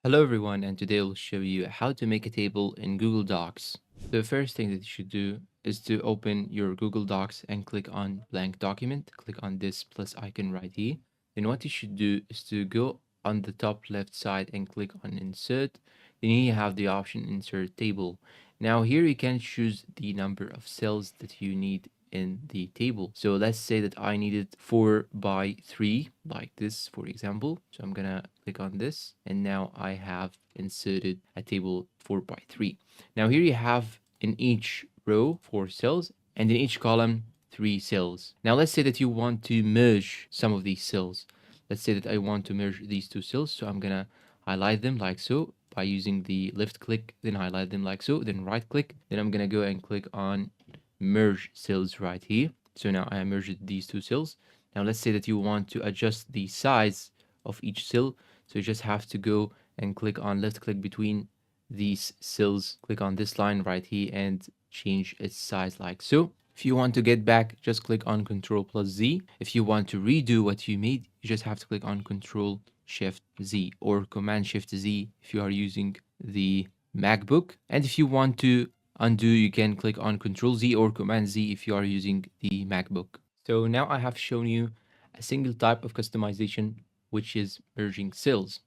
Hello everyone, and today I'll show you how to make a table in Google Docs. The first thing that you should do is to open your Google Docs and click on blank document. Click on this plus icon right here. Then what you should do is to go on the top left side and click on insert. Then you have the option insert table. Now here you can choose the number of cells that you need in the table. So let's say that I needed 4 by 3 like this, for example. So I'm gonna click on this, and now I have inserted a table 4 by 3. Now here you have in each row 4 cells, and in each column 3 cells. Now let's say that you want to merge some of these cells. Let's say that I want to merge these two cells, so I'm gonna highlight them like so by using the left click, then highlight them like so, then right click, then I'm gonna go and click on merge cells right here. So now I merged these two cells. Now let's say that you want to adjust the size of each cell. So you just have to go and click on left click between these cells, click on this line right here and change its size like so. If you want to get back, just click on Ctrl+Z. If you want to redo what you made, you just have to click on Ctrl+Shift+Z or Command+Shift+Z if you are using the MacBook. And if you want to undo, you can click on Ctrl+Z or Command+Z if you are using the MacBook. So now I have shown you a single type of customization, which is merging cells.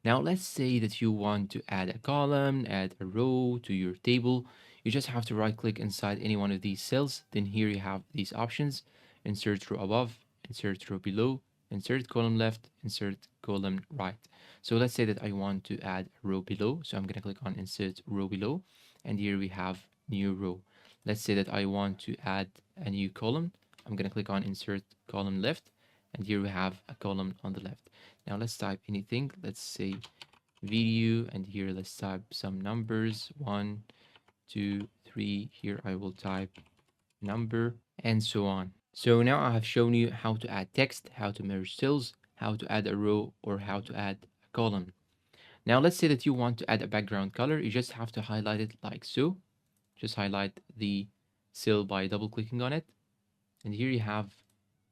Now let's say that you want to add a column, add a row to your table. You just have to right click inside any one of these cells. Then here you have these options: insert row above, insert row below, insert column left, insert column right. So let's say that I want to add a row below. So I'm going to click on insert row below, and here we have new row. Let's say that I want to add a new column. I'm going to click on insert column left, and here we have a column on the left. Now let's type anything. Let's say video, and here let's type some numbers, 1, 2, 3. Here I will type number, and so on. So now I have shown you how to add text, how to merge cells, how to add a row, or how to add a column. Now let's say that you want to add a background color. You just have to highlight it like so. Just highlight the cell by double clicking on it, and here you have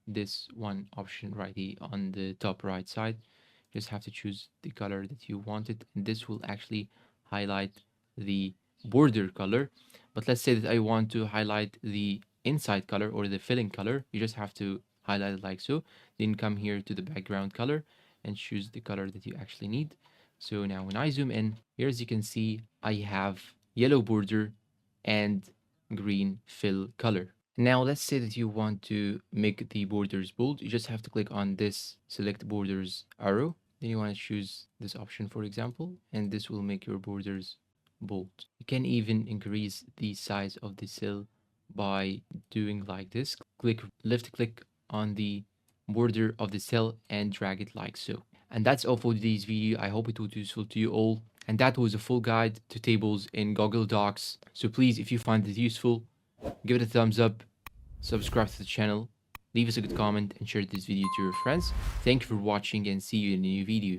this one option right here on the top right side. You just have to choose the color that you wanted, and this will actually highlight the border color. But let's say that I want to highlight the inside color or the filling color. You just have to highlight it like so, then come here to the background color and choose the color that you actually need. So now when I zoom in, here as you can see, I have yellow border and green fill color. Now let's say that you want to make the borders bold. You just have to click on this select borders arrow. Then you want to choose this option, for example, and this will make your borders bold. You can even increase the size of the cell by doing like this. Left click on the border of the cell and drag it like so. And that's all for today's video. I hope it was useful to you all. And that was a full guide to tables in Google Docs. So please, if you find it useful, give it a thumbs up, subscribe to the channel, leave us a good comment, and share this video to your friends. Thank you for watching, and see you in a new video.